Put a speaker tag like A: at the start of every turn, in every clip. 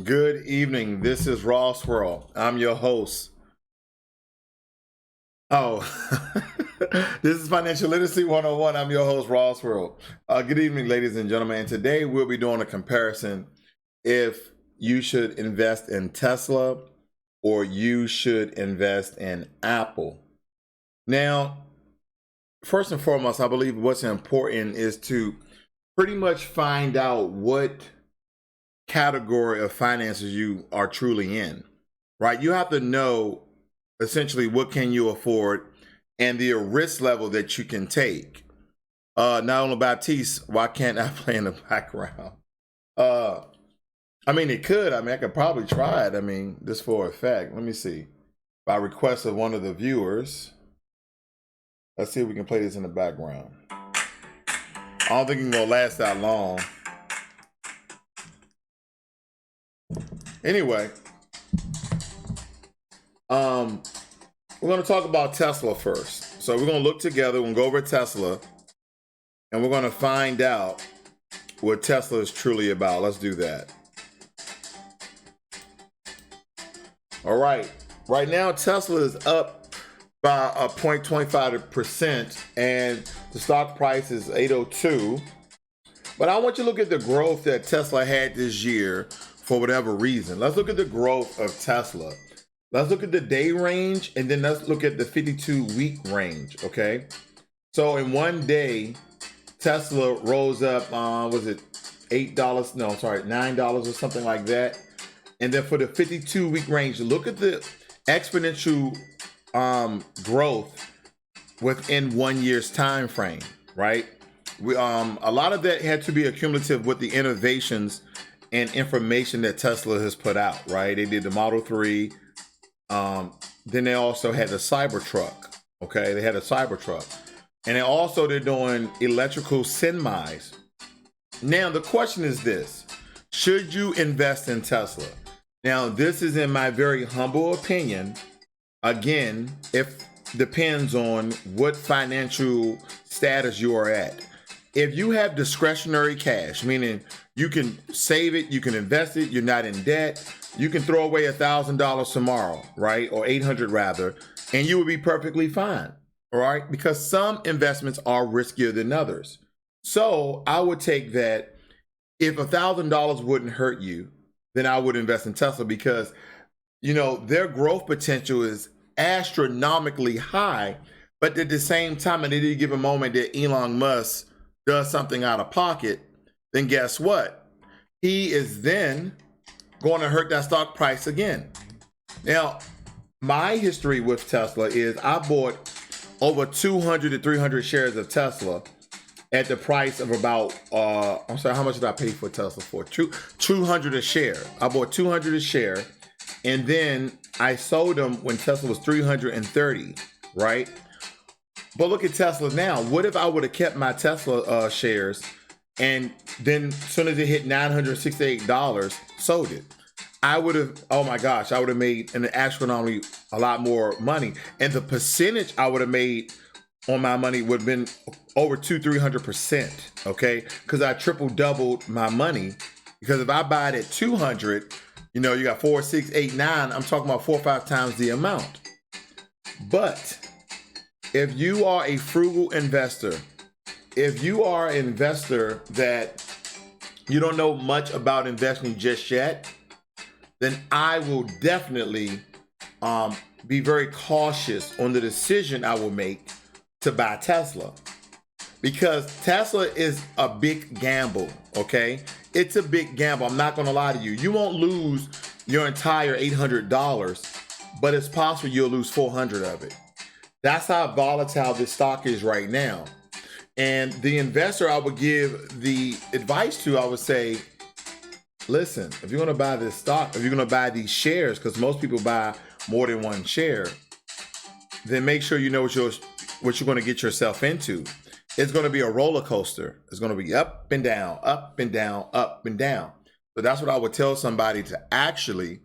A: Good evening. This is Raw Swirl. I'm your host. Oh, this is Financial Literacy 101. I'm your host, Raw Swirl. Good evening, ladies and gentlemen. And today we'll be doing a comparison if you should invest in Tesla or you should invest in Apple. Now, first and foremost, I believe what's important is to pretty much find out what category of finances you are truly in, right? You have to know essentially what can you afford and the risk level that you can take. Now, on Baptiste, why can't I play in the background? Uh, I mean, it could. I could probably try it. Just for effect. Let me see. By request of one of the viewers. Let's see if we can play this in the background. I don't think it's gonna last that long. Anyway, we're going to talk about Tesla first. So we're going to look together and go over Tesla, and we're going to find out what Tesla is truly about. Let's do that. All right. Right now, Tesla is up by 0.25%, and the stock price is 802. But I want you to look at the growth that Tesla had this year for whatever reason. Let's look at the growth of Tesla. Let's look at the day range, and then let's look at the 52-week range, okay? So in one day, Tesla rose up, was it $8? No, sorry, $9 or something like that. And then for the 52-week range, look at the exponential growth within 1 year's time frame, right? A lot of that had to be accumulative with the innovations and information that Tesla has put out, right? They did the Model 3. Then they also had the Cybertruck, okay? They had a Cybertruck. And then also they're doing electrical semis. Now, the question is this. Should you invest in Tesla? Now, this is in my very humble opinion. Again, it depends on what financial status you are at. If you have discretionary cash, meaning you can save it, you can invest it, you're not in debt, you can throw away $1,000 tomorrow, right? Or 800 rather, and you will be perfectly fine, all right? Because some investments are riskier than others. So I would take that if $1,000 wouldn't hurt you, then I would invest in Tesla because, their growth potential is astronomically high, but at the same time, at any given moment that Elon Musk does something out of pocket, then guess what? He is then going to hurt that stock price again. Now, my history with Tesla is I bought over 200 to 300 shares of Tesla at the price of about, I'm sorry, how much did I pay for Tesla for? 200 a share. I bought 200 a share, and then I sold them when Tesla was 330, right? But look at Tesla now. What if I would have kept my Tesla shares and then as soon as it hit $968, sold it? I would have, oh my gosh, I would have made an astronomically a lot more money. And the percentage I would have made on my money would have been over 300%, okay? Because I doubled my money. Because if I buy it at 200, you got 4, 6, 8, 9, I'm talking about 4 or 5 times the amount. But if you are a frugal investor, if you are an investor that you don't know much about investing just yet, then I will definitely be very cautious on the decision I will make to buy Tesla. Because Tesla is a big gamble, okay? It's a big gamble. I'm not gonna lie to you. You won't lose your entire $800, but it's possible you'll lose 400 of it. That's how volatile this stock is right now. And the investor I would give the advice to, I would say, listen, if you're going to buy this stock, if you're going to buy these shares, because most people buy more than one share, then make sure you know what you're going to get yourself into. It's going to be a roller coaster. It's going to be up and down, up and down, up and down. So that's what I would tell somebody to actually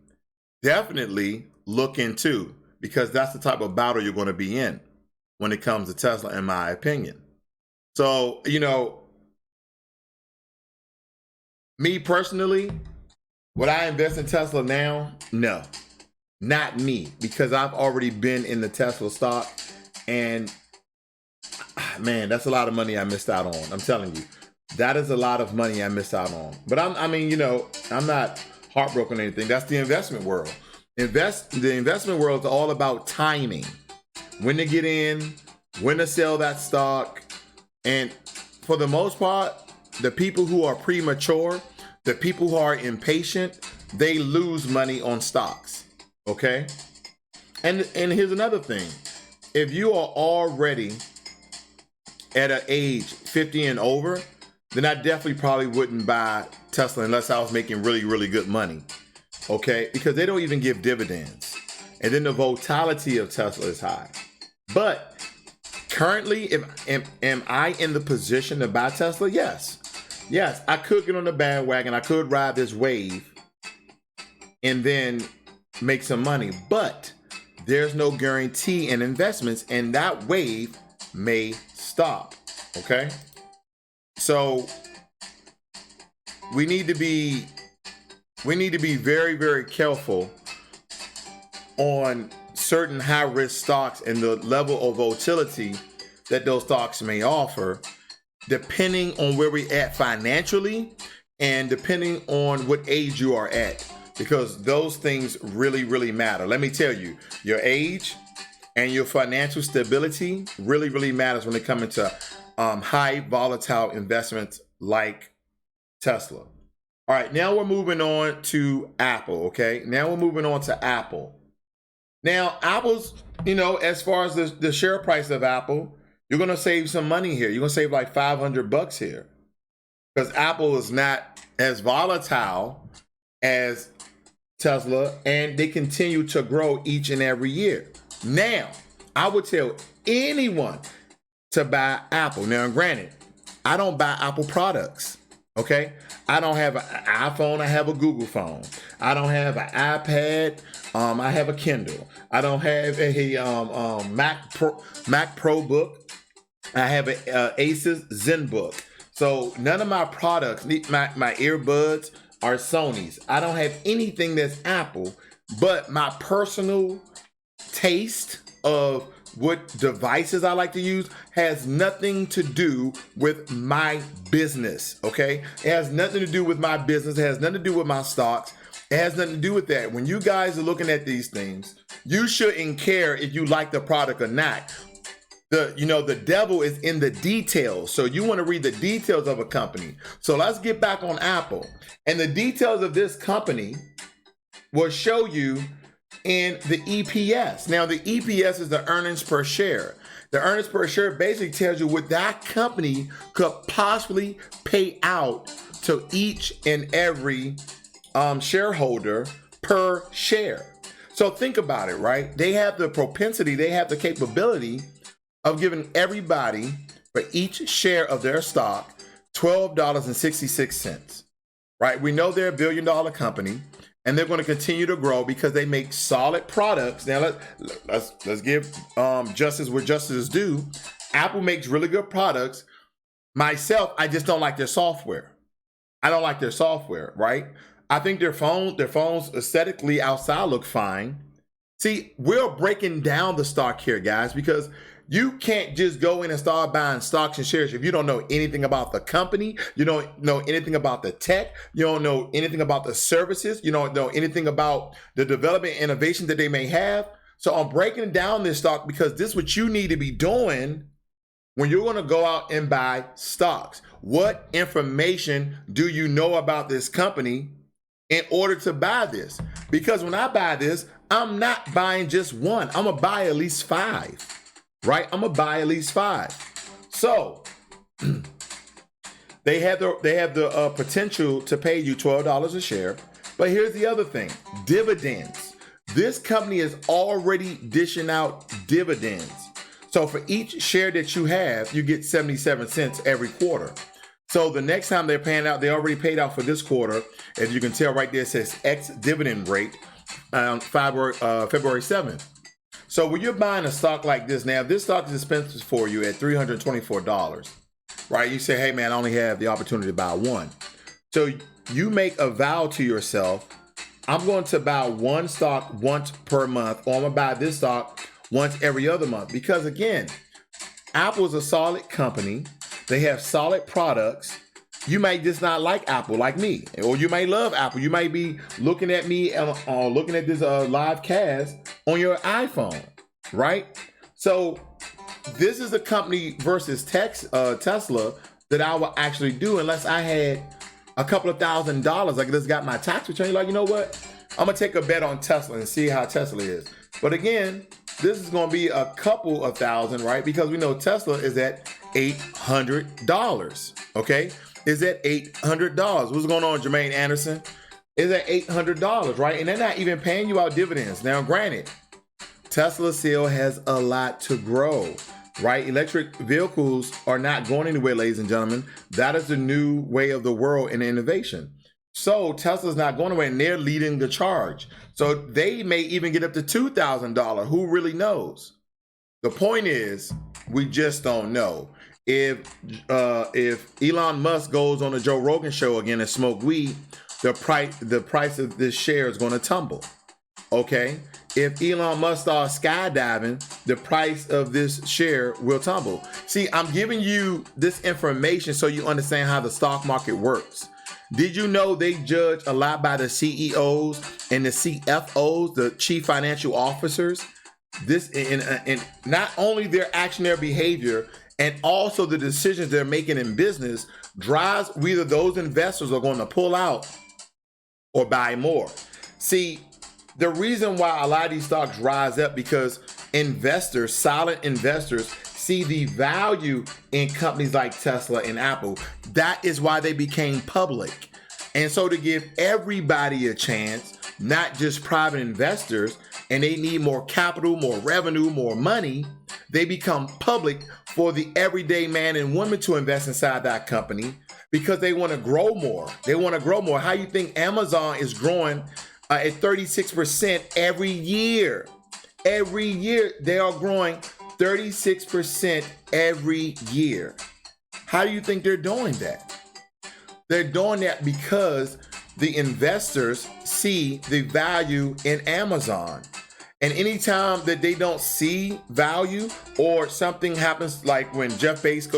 A: definitely look into, because that's the type of battle you're going to be in when it comes to Tesla, in my opinion. So, me personally, Would I invest in Tesla now? No, not me, because I've already been in the Tesla stock, and man, that's a lot of money I missed out on. I'm telling you, that is a lot of money I missed out on. But I mean, you know, I'm not heartbroken or anything. That's the investment world. The investment world is all about timing, when to get in, when to sell that stock, and for the most part, the people who are premature, the people who are impatient, they lose money on stocks. Okay, and here's another thing: if you are already at an age 50 and over, then I definitely probably wouldn't buy Tesla unless I was making really, really good money. Okay, because they don't even give dividends, and then the volatility of Tesla is high. But currently, am I in the position to buy Tesla? Yes. Yes, I could get on the bandwagon. I could ride this wave and then make some money. But there's no guarantee in investments, and that wave may stop. Okay? So we need to be very, very careful on certain high-risk stocks and the level of volatility that those stocks may offer, depending on where we're at financially and depending on what age you are at, because those things really, really matter. Let me tell you, your age and your financial stability really, really matters when it comes to high volatile investments like Tesla. All right, now we're moving on to Apple, okay? Now we're moving on to Apple. Now, Apple's, you know, as far as the share price of Apple, you're going to save some money here. You're going to save like $500 here, because Apple is not as volatile as Tesla, and they continue to grow each and every year. Now, I would tell anyone to buy Apple. Now, granted, I don't buy Apple products, okay? I don't have an iPhone. I have a Google phone. I don't have an iPad. I have a Kindle. I don't have a Mac Pro book. I have an Asus ZenBook. So none of my products, my earbuds are Sony's. I don't have anything that's Apple, but my personal taste of what devices I like to use has nothing to do with my business, okay? It has nothing to do with my business. It has nothing to do with my stocks. It has nothing to do with that. When you guys are looking at these things, you shouldn't care if you like the product or not. The devil is in the details. So you want to read the details of a company. So let's get back on Apple. And the details of this company will show you in the EPS. Now, the EPS is the earnings per share. The earnings per share basically tells you what that company could possibly pay out to each and every shareholder per share. So think about it, right? They have the propensity, they have the capability of giving everybody for each share of their stock $12.66, right? We know they're a billion-dollar company, and they're going to continue to grow because they make solid products. Now let's give justice where justice is due. Apple makes really good products. Myself, I just don't like their software. I don't like their software, right? I think their phones aesthetically outside look fine. See, we're breaking down the stock here, guys, because you can't just go in and start buying stocks and shares if you don't know anything about the company, you don't know anything about the tech, you don't know anything about the services, you don't know anything about the development and innovation that they may have. So I'm breaking down this stock because this is what you need to be doing when you're going to go out and buy stocks. What information do you know about this company in order to buy this? Because when I buy this, I'm not buying just one. I'm going to buy at least 5. Right? I'm gonna buy at least 5. So they have the potential to pay you $12 a share. But here's the other thing: dividends. This company is already dishing out dividends. So for each share that you have, you get 77 cents every quarter. So the next time they're paying out, they already paid out for this quarter. As you can tell right there, it says X dividend rate February 7th. So when you're buying a stock like this, now if this stock is expensive for you at $324, right? You say, hey man, I only have the opportunity to buy one. So you make a vow to yourself, I'm going to buy one stock once per month, or I'm going to buy this stock once every other month. Because again, Apple's a solid company. They have solid products. You might just not like Apple like me, or you may love Apple. You might be looking at me, looking at this live cast on your iPhone, right? So this is a company versus Tesla that I will actually do unless I had a couple of $1,000s. Like, just got my tax return. You're like, you know what? I'm gonna take a bet on Tesla and see how Tesla is. But again, this is gonna be a couple of thousand, right? Because we know Tesla is at $800. Okay, is at $800. What's going on, Jermaine Anderson? Is at $800, right? And they're not even paying you out dividends. Now, granted, Tesla still has a lot to grow, right? Electric vehicles are not going anywhere, ladies and gentlemen. That is the new way of the world in innovation. So Tesla's not going away, and they're leading the charge. So they may even get up to $2,000. Who really knows? The point is, we just don't know. If Elon Musk goes on the Joe Rogan show again and smoke weed, the price of this share is going to tumble. Okay? If Elon Musk starts skydiving, the price of this share will tumble. See, I'm giving you this information so you understand how the stock market works. Did you know they judge a lot by the CEOs and the CFOs, the chief financial officers? This and not only their action, their behavior, and also the decisions they're making in business drives whether those investors are going to pull out or buy more. See, the reason why a lot of these stocks rise up because investors, solid investors, see the value in companies like Tesla and Apple. That is why they became public. And so to give everybody a chance, not just private investors, and they need more capital, more revenue, more money, they become public for the everyday man and woman to invest inside that company because they want to grow more. They want to grow more. How you think Amazon is growing at 36% every year? Every year they are growing 36% every year. How do you think they're doing that? They're doing that because the investors see the value in Amazon. And anytime that they don't see value or something happens, like when Jeff Bezos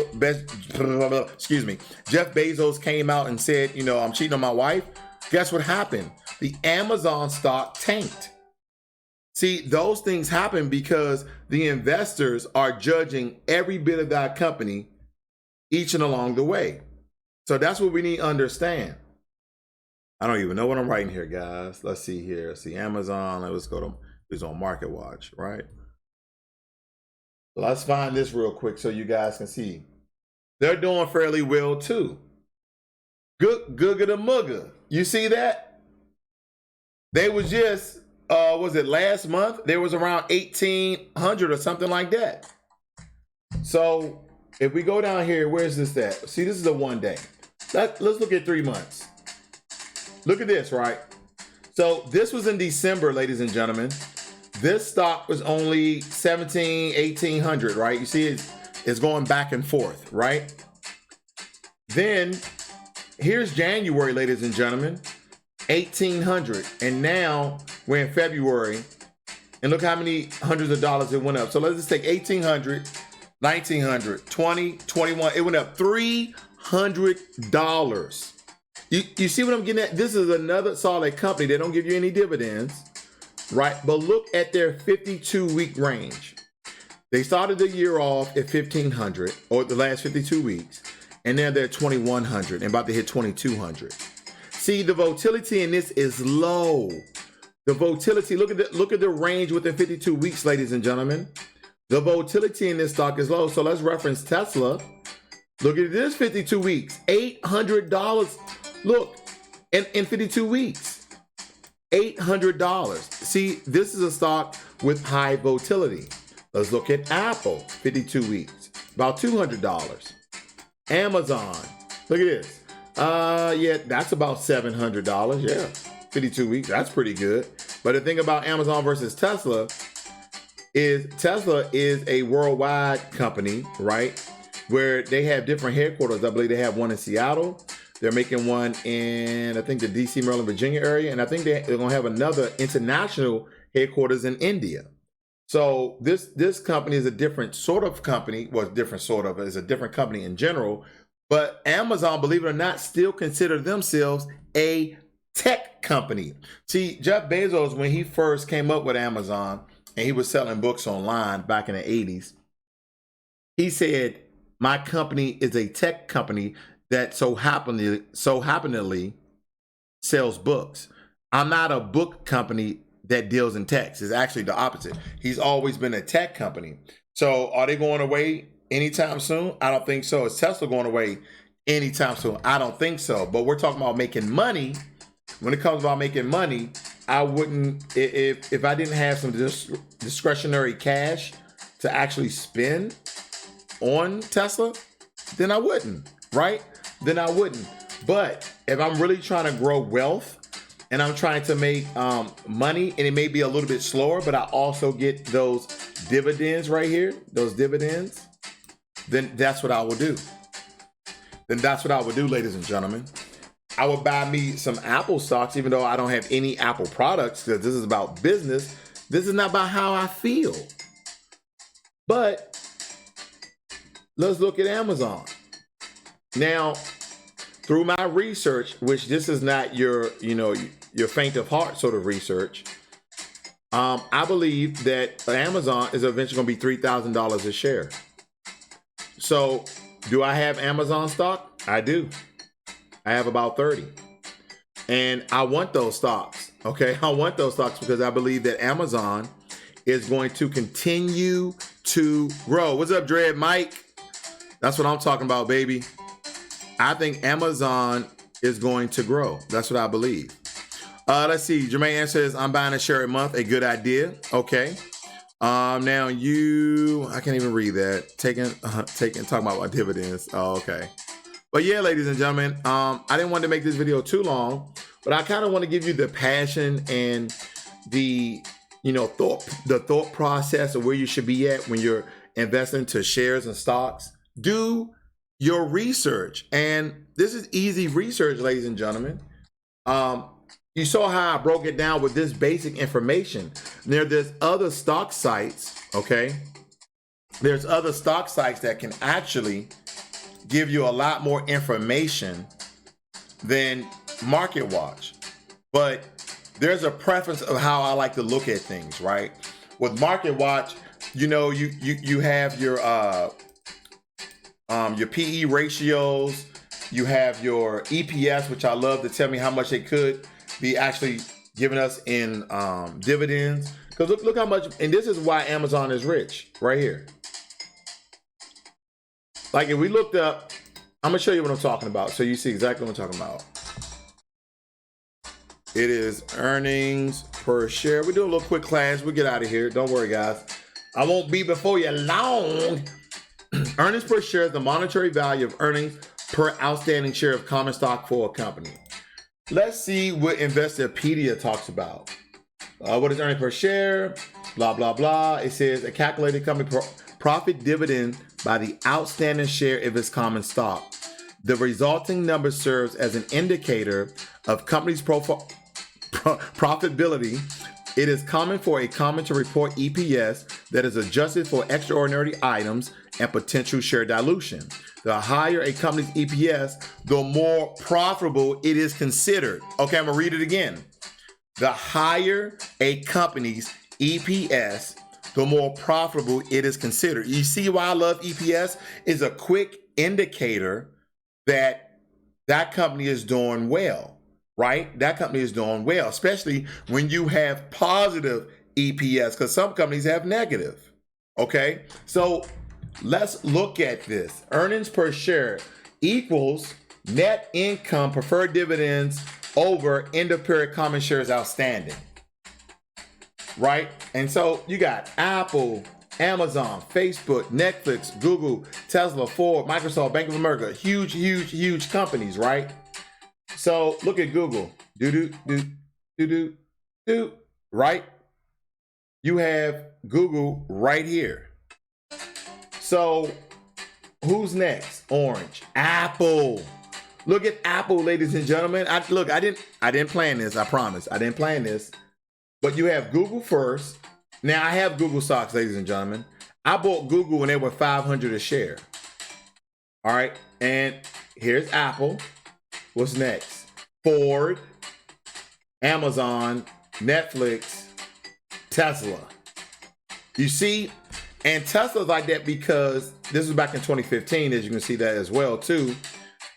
A: came out and said, you know, I'm cheating on my wife, guess what happened? The Amazon stock tanked. See, those things happen because the investors are judging every bit of that company each and along the way. So that's what we need to understand. I don't even know what I'm writing here, guys. Let's see here. See, Amazon. Let's go to, it's on Market Watch, right? Let's find this real quick so you guys can see. They're doing fairly well too. Good, googa the mugga. You see that? They was just, was it last month? There was around 1,800 or something like that. So if we go down here, where's this at? See, this is a 1 day. Let's look at 3 months. Look at this, right? So this was in December, ladies and gentlemen. This stock was only 1,800, right? You see it's going back and forth, right? Then here's January, ladies and gentlemen, 1,800. And now we're in February. And look how many hundreds of dollars it went up. So let's just take 1,800, 1,900, 20, 21. It went up $300. You see what I'm getting at? This is another solid company. They don't give you any dividends, right? But look at their 52-week range. They started the year off at 1,500, or the last 52 weeks, and now they're 2,100 and about to hit 2,200. See, the volatility in this is low. The volatility, look at the range within 52 weeks, ladies and gentlemen. The volatility in this stock is low. So let's reference Tesla. Look at this 52 weeks, $800. Look, in 52 weeks, $800. See, this is a stock with high volatility. Let's look at Apple, 52 weeks, about $200. Amazon, look at this. Yeah, that's about $700. Yeah, 52 weeks, that's pretty good. But the thing about Amazon versus Tesla is a worldwide company, right? Where they have different headquarters. I believe they have one in Seattle. They're making one in, I think, the DC, Maryland, Virginia area. And I think they're going to have another international headquarters in India. So this company is a different sort of company. Well, different sort of, is a different company in general. But Amazon, believe it or not, still consider themselves a tech company. See, Jeff Bezos, when he first came up with Amazon and he was selling books online back in the 80s, he said, my company is a tech company that so happenedly sells books. I'm not a book company that deals in text. It's actually the opposite. He's always been a tech company. So are they going away anytime soon? I don't think so. Is Tesla going away anytime soon? I don't think so. But we're talking about making money. When it comes about making money, I wouldn't, if I didn't have some discretionary cash to actually spend on Tesla, then I wouldn't, right? Then I wouldn't. But if I'm really trying to grow wealth and I'm trying to make money, and it may be a little bit slower, but I also get those dividends right here, those dividends, then that's what I will do. Then that's what I would do, ladies and gentlemen. I would buy me some Apple stocks, even though I don't have any Apple products, because this is about business. This is not about how I feel. But let's look at Amazon. Now, through my research, which this is not your faint of heart sort of research, I believe that Amazon is eventually going to be $3,000 a share. So, do I have Amazon stock? I do. I have about 30. And I want those stocks, okay? I want those stocks because I believe that Amazon is going to continue to grow. What's up, Dread Mike? That's what I'm talking about, baby. I think Amazon is going to grow. That's what I believe. Let's see. Jermaine says, I'm buying a share a month. A good idea. Okay. Now I can't even read that. Talking about dividends. Oh, okay. But yeah, ladies and gentlemen, I didn't want to make this video too long, but I kind of want to give you the passion and the thought process of where you should be at when you're investing to shares and stocks. Do your research, and this is easy research, ladies and gentlemen. You saw how I broke it down with this basic information. There's other stock sites, okay? There's other stock sites that can actually give you a lot more information than MarketWatch. But there's a preference of how I like to look at things, right? With MarketWatch, you have your PE ratios, you have your EPS, which I love to tell me how much they could be actually giving us in dividends. Because look how much, and this is why Amazon is rich, right here. Like if we looked up, I'm gonna show you what I'm talking about so you see exactly what I'm talking about. It is earnings per share. We do a little quick class, we'll get out of here. Don't worry, guys. I won't be before you long. Earnings per share is the monetary value of earnings per outstanding share of common stock for a company. Let's see what Investopedia talks about. What is earnings per share? Blah, blah, blah. It says a calculated company profit dividend by the outstanding share of its common stock. The resulting number serves as an indicator of company's profitability. It is common for a company to report EPS that is adjusted for extraordinary items and potential share dilution. The higher a company's EPS, the more profitable it is considered. Okay, I'm gonna read it again. The higher a company's EPS, the more profitable it is considered. You see why I love EPS? Is a quick indicator that that company is doing well, right? That company is doing well, especially when you have positive EPS, because some companies have negative, okay? So let's look at this. Earnings per share equals net income, preferred dividends over end of period common shares outstanding, right? And so you got Apple, Amazon, Facebook, Netflix, Google, Tesla, Ford, Microsoft, Bank of America, huge companies, right? So look at Google, right? You have Google right here. So who's next? Orange. Apple. Look at Apple, ladies and gentlemen. I didn't plan this. I promise. I didn't plan this. But you have Google first. Now I have Google stocks, ladies and gentlemen. I bought Google when they were 500 a share. All right. And here's Apple. What's next? Ford, Amazon, Netflix, Tesla. You see, and Tesla's like that because this was back in 2015, as you can see that as well too.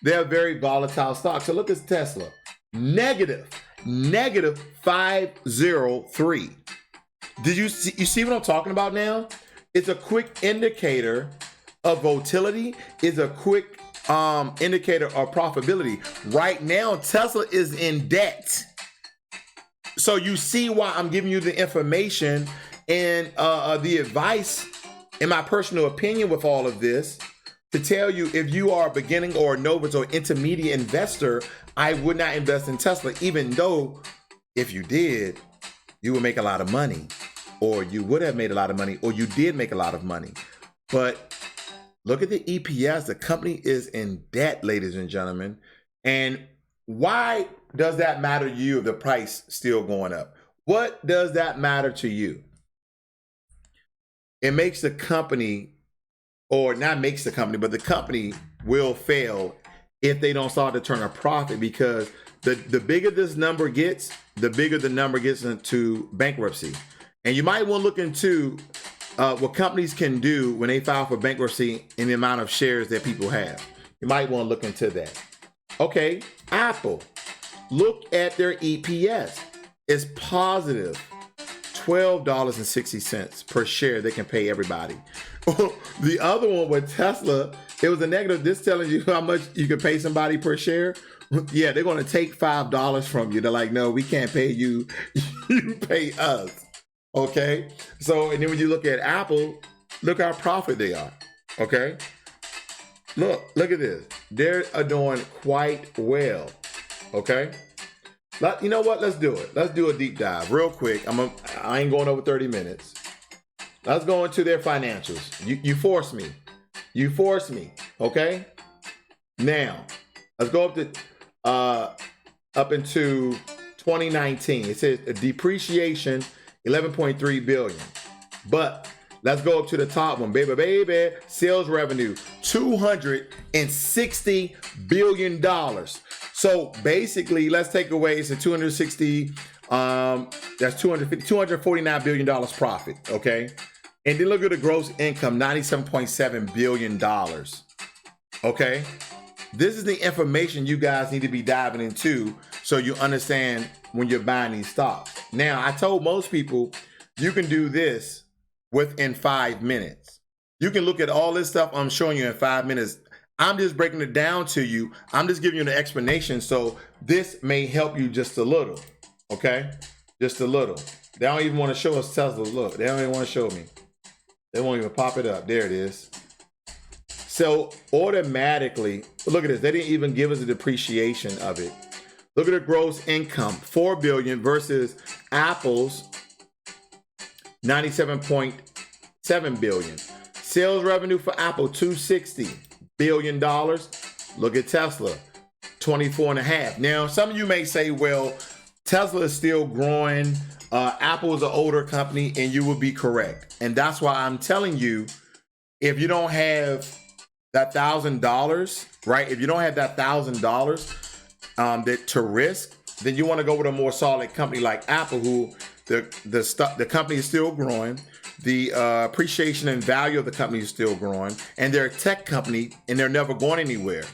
A: They're very volatile stocks. So look at Tesla, negative 503. Did you see what I'm talking about now? It's a quick indicator of volatility. It's a quick indicator of profitability. Right now, Tesla is in debt. So you see why I'm giving you the information and the advice, in my personal opinion, with all of this, to tell you if you are a beginning or a novice or intermediate investor, I would not invest in Tesla, even though if you did, you would make a lot of money, or you would have made a lot of money, or you did make a lot of money. But look at the EPS. The company is in debt, ladies and gentlemen. And why does that matter to you if the price still going up? What does that matter to you? It makes the company, or not makes the company, but the company will fail if they don't start to turn a profit, because the bigger this number gets, the bigger the number gets into bankruptcy. And you might want to look into what companies can do when they file for bankruptcy and the amount of shares that people have. You might want to look into that. Okay, Apple. Look at their EPS. It's positive $12.60 per share they can pay everybody. The other one with Tesla, it was a negative. This telling you how much you can pay somebody per share. Yeah, they're going to take $5 from you. They're like, no, we can't pay you. You pay us. Okay. So, and then when you look at Apple, look how profit they are. Okay. Look at this. They're doing quite well. Okay. You know what? Let's do it. Let's do a deep dive real quick. I ain't going over 30 minutes. Let's go into their financials. You force me. You force me. Okay. Now, let's go up into 2019. It says a depreciation 11.3 billion. But let's go up to the top one, baby. Sales revenue $260 billion. So basically, let's take away, it's a 260, that's $249 billion profit, okay? And then look at the gross income, $97.7 billion, okay? This is the information you guys need to be diving into so you understand when you're buying these stocks. Now, I told most people you can do this within 5 minutes. You can look at all this stuff I'm showing you in 5 minutes. I'm just breaking it down to you. I'm just giving you an explanation. So this may help you just a little, okay? Just a little. They don't even want to show us Tesla. Look, they don't even want to show me. They won't even pop it up. There it is. So automatically, look at this. They didn't even give us a depreciation of it. Look at the gross income, $4 billion versus Apple's $97.7 billion. Sales revenue for Apple, $260 billion. Look at Tesla, 24.5. Now, some of you may say, well, Tesla is still growing. Apple is an older company, and you will be correct. And that's why I'm telling you, if you don't have that $1,000, right? If you don't have that $1,000 that to risk, then you want to go with a more solid company like Apple, who the company is still growing. The appreciation and value of the company is still growing, and they're a tech company, and they're never going anywhere.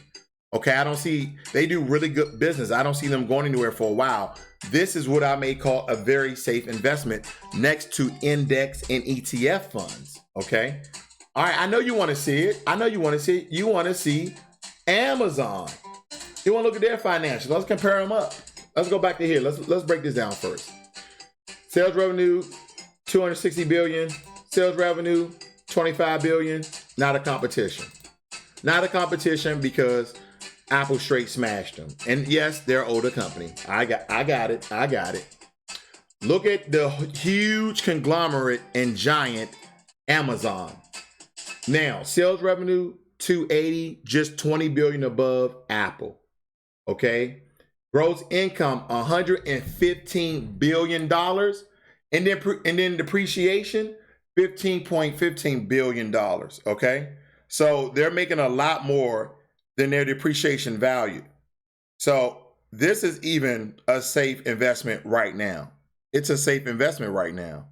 A: Okay, they do really good business. I don't see them going anywhere for a while. This is what I may call a very safe investment next to index and ETF funds. Okay. All right. I know you want to see it. You want to see Amazon. You want to look at their financials. Let's compare them up. Let's go back to here. Let's break this down first. Sales revenue, 260 billion. Sales revenue, 25 billion. Not a competition. Not a competition because Apple straight smashed them. And yes, they're an older company. I got it. Look at the huge conglomerate and giant Amazon. Now, sales revenue 280, just 20 billion above Apple. Okay. Gross income, $115 billion. And then depreciation, $15.15 billion. Okay. So they're making a lot more than their depreciation value. So this is even a safe investment right now. It's a safe investment right now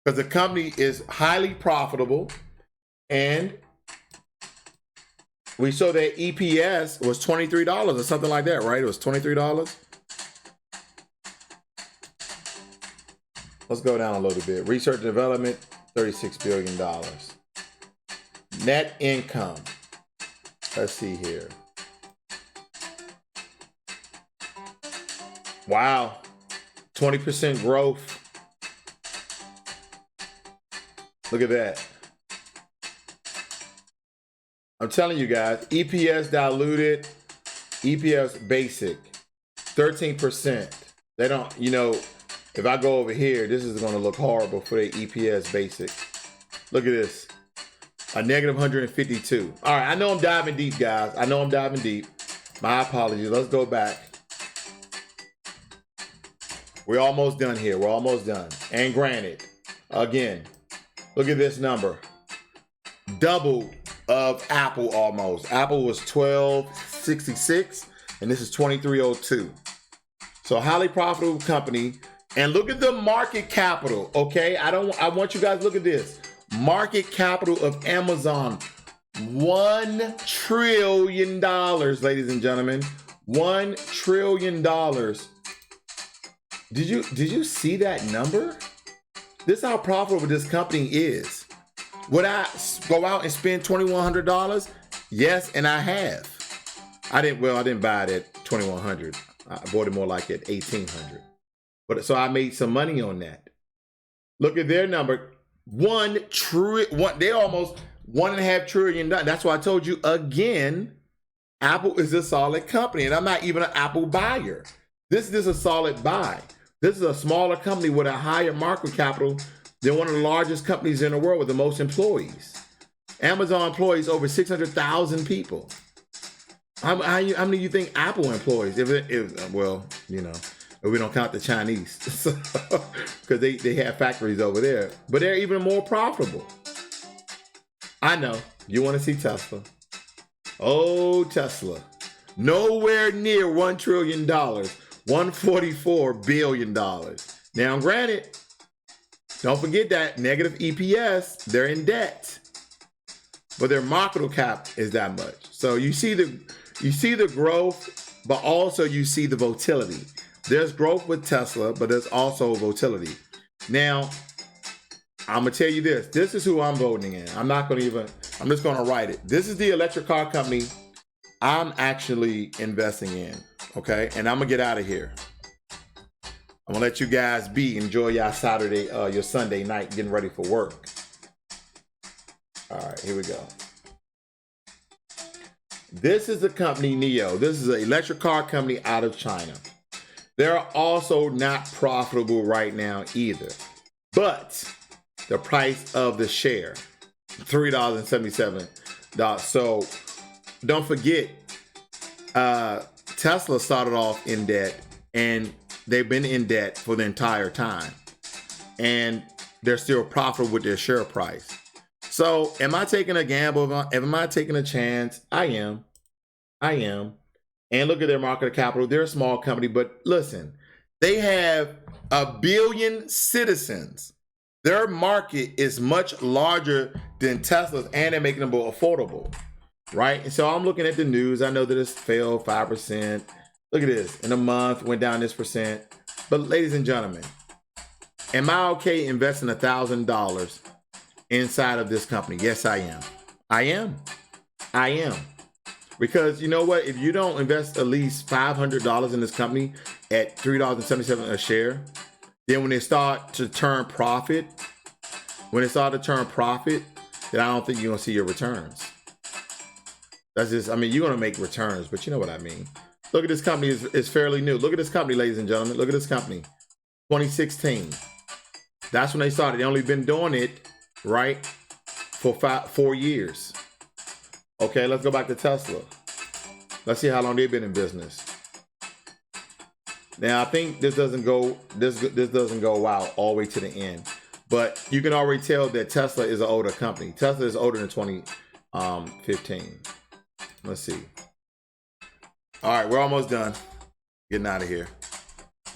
A: because the company is highly profitable, and we saw that EPS was $23 or something like that, right? It was $23. Let's go down a little bit. Research and development, $36 billion. Net income, let's see here. Wow, 20% growth. Look at that. I'm telling you guys, EPS diluted, EPS basic, 13%. They don't, you know, if I go over here, this is going to look horrible for the EPS basic. Look at this, a negative 152. All right, I know I'm diving deep, guys. I know I'm diving deep. My apologies. Let's go back. We're almost done here. We're almost done. And granted, again, look at this number. Double of Apple almost. Apple was 1266 and this is 2302. So highly profitable company. And look at the market capital, okay? I want you guys to look at this. Market capital of Amazon, $1 trillion, ladies and gentlemen. $1 trillion. Did you see that number? This is how profitable this company is. Would I go out and spend $2,100? Yes, and I have. I didn't buy it at $2,100. I bought it more like at $1,800. But so I made some money on that. Look at their number. They're almost $1.5 trillion. That's why I told you again, Apple is a solid company, and I'm not even an Apple buyer. This is a solid buy. This is a smaller company with a higher market capital than one of the largest companies in the world with the most employees. Amazon employs over 600,000 people. How many do you think Apple employs? Well, you know, if we don't count the Chinese, because they have factories over there, but they're even more profitable. I know you want to see Tesla. Oh, Tesla, nowhere near $1 trillion. $144 billion. Now, granted, don't forget that negative EPS, they're in debt, but their market cap is that much. So you see the growth, but also you see the volatility. There's growth with Tesla, but there's also volatility. Now, I'm gonna tell you this. This is who I'm voting in. I'm just gonna write it. This is the electric car company I'm actually investing in. Okay, and I'm gonna get out of here. I'm gonna let you guys enjoy your Saturday, your Sunday night, getting ready for work. All right, here we go. This is the company NIO. This is an electric car company out of China. They're also not profitable right now either. But the price of the share, $3.77. So don't forget, Tesla started off in debt, and they've been in debt for the entire time, and they're still profitable with their share price. So am I taking a gamble? Am I taking a chance? I am. And look at their market capital. They're a small company, but listen, they have 1 billion citizens. Their market is much larger than Tesla's, and they're making them more affordable. Right? And so I'm looking at the news. I know that it's fell 5%. Look at this. In a month, went down this percent. But ladies and gentlemen, am I okay investing $1,000 inside of this company? Yes, I am. I am. Because you know what? If you don't invest at least $500 in this company at $3.77 a share, then when they start to turn profit, then I don't think you're going to see your returns. That's just, you're going to make returns, but you know what I mean. Look at this company, is fairly new. Look at this company, ladies and gentlemen. Look at this company, 2016. That's when they started. They only been doing it, right, for 4 years. Okay, let's go back to Tesla. Let's see how long they've been in business. Now I think this doesn't go out all the way to the end, but you can already tell that Tesla is an older company. Tesla is older than 2015. Let's see. All right, we're almost done. Getting out of here.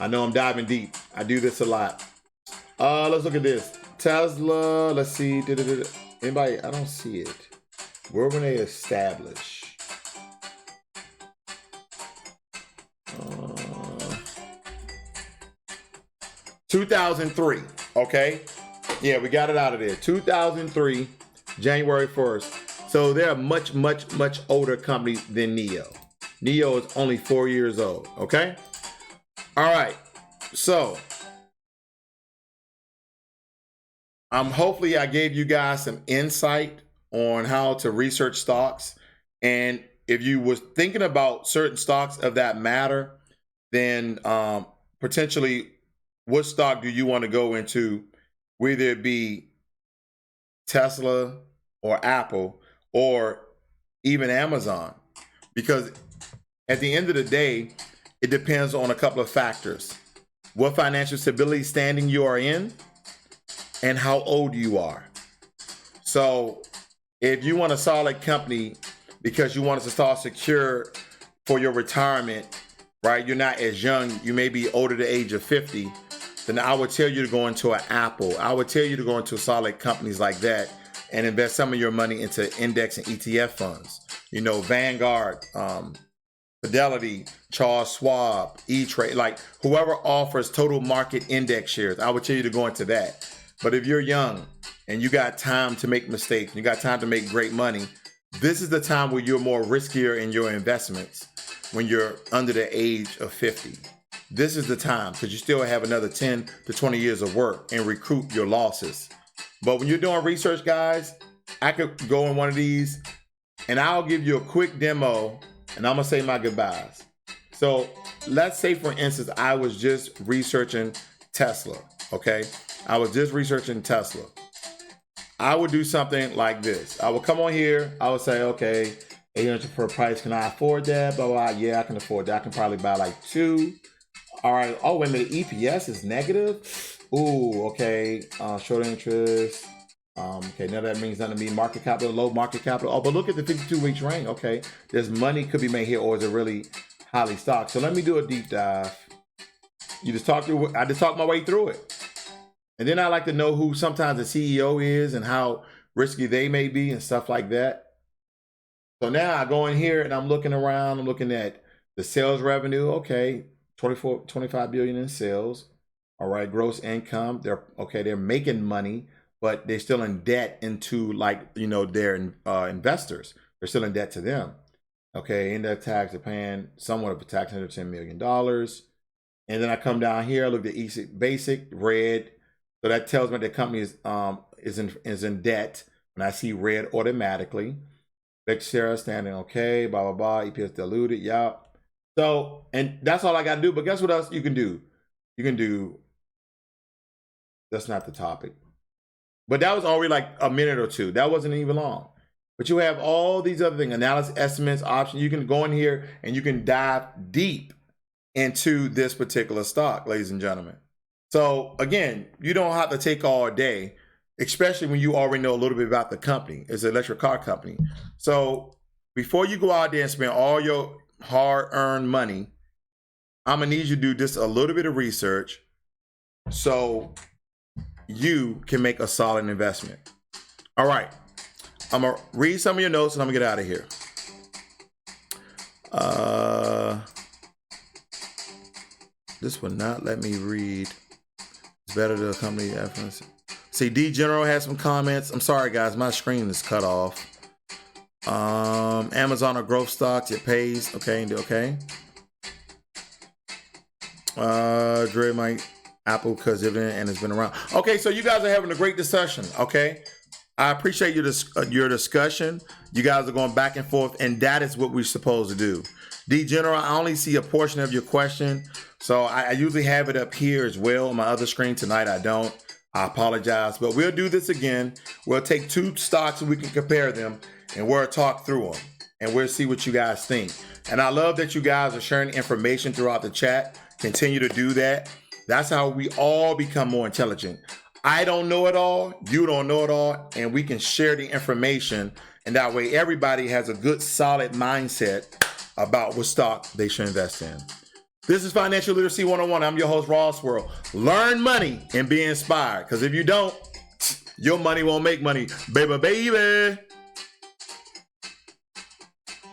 A: I know I'm diving deep. I do this a lot. Let's look at this. Tesla, let's see. Anybody? I don't see it. Where when they establish? 2003. Okay. Yeah, we got it out of there. 2003, January 1st. So they're a much older company than NIO. NIO is only 4 years old. Okay. All right. So hopefully I gave you guys some insight on how to research stocks. And if you was thinking about certain stocks of that matter, then potentially what stock do you want to go into, whether it be Tesla or Apple or even Amazon? Because at the end of the day, it depends on a couple of factors. What financial stability standing you are in and how old you are. So if you want a solid company because you want to start secure for your retirement, right? You're not as young, you may be older the age of 50, then I would tell you to go into an Apple. I would tell you to go into solid companies like that and invest some of your money into index and ETF funds. You know, Vanguard, Fidelity, Charles Schwab, E-Trade, like whoever offers total market index shares, I would tell you to go into that. But if you're young and you got time to make mistakes, you got time to make great money, this is the time where you're more riskier in your investments when you're under the age of 50. This is the time because you still have another 10 to 20 years of work and recoup your losses. But when you're doing research, guys, I could go in one of these and I'll give you a quick demo and I'm gonna say my goodbyes. So let's say, for instance, I was just researching Tesla, okay? I was just researching Tesla. I would do something like this. I would come on here, I would say, okay, 800 per price, can I afford that? Blah, blah, blah. Yeah, I can afford that. I can probably buy like 2. All right, oh, wait a minute, EPS is negative? Ooh, okay, short interest. Okay, now that means nothing to me. Market capital, low market capital. Oh, but look at the 52-week range. Okay, there's money could be made here, or is it really highly stocked? So let me do a deep dive. I just talked my way through it. And then I like to know who sometimes the CEO is and how risky they may be and stuff like that. So now I go in here and I'm looking around. I'm looking at the sales revenue. Okay, 25 billion in sales. All right, gross income. They're making money, but they're still in debt into, like, you know, their investors. They're still in debt to them. Okay, index tax, they're paying somewhat of a tax under $10 million. And then I come down here, I look at basic, red. So that tells me the company is in debt. When I see red automatically. Share standing, okay, blah, blah, blah. EPS diluted, yeah. So, and that's all I got to do. But guess what else you can do? You can do, that's not the topic. But that was already like a minute or two. That wasn't even long. But you have all these other things, analysis, estimates, options. You can go in here and you can dive deep into this particular stock, ladies and gentlemen. So again, you don't have to take all day, especially when you already know a little bit about the company. It's an electric car company. So before you go out there and spend all your hard-earned money, I'm gonna need you to do just a little bit of research so you can make a solid investment. All right, I'm gonna read some of your notes and I'm gonna get out of here. This will not let me read. It's better to accompany the See, D General has some comments. I'm sorry, guys, my screen is cut off. Amazon or growth stocks, it pays. Okay, okay. Dre Mike, Apple because dividend and it's been around. Okay, so you guys are having a great discussion. Okay, I appreciate your discussion. You guys are going back and forth, and that is what we're supposed to do. D General, I only see a portion of your question, so I usually have it up here as well on my other screen. Tonight I don't. I apologize, but we'll do this again. We'll take 2 stocks and we can compare them, and we'll talk through them, and we'll see what you guys think. And I love that you guys are sharing information throughout the chat. Continue to do that. That's how we all become more intelligent. I don't know it all, you don't know it all, and we can share the information, and that way everybody has a good solid mindset about what stock they should invest in. This is Financial Literacy 101. I'm your host, Ross World. Learn money and be inspired, because if you don't, your money won't make money, baby.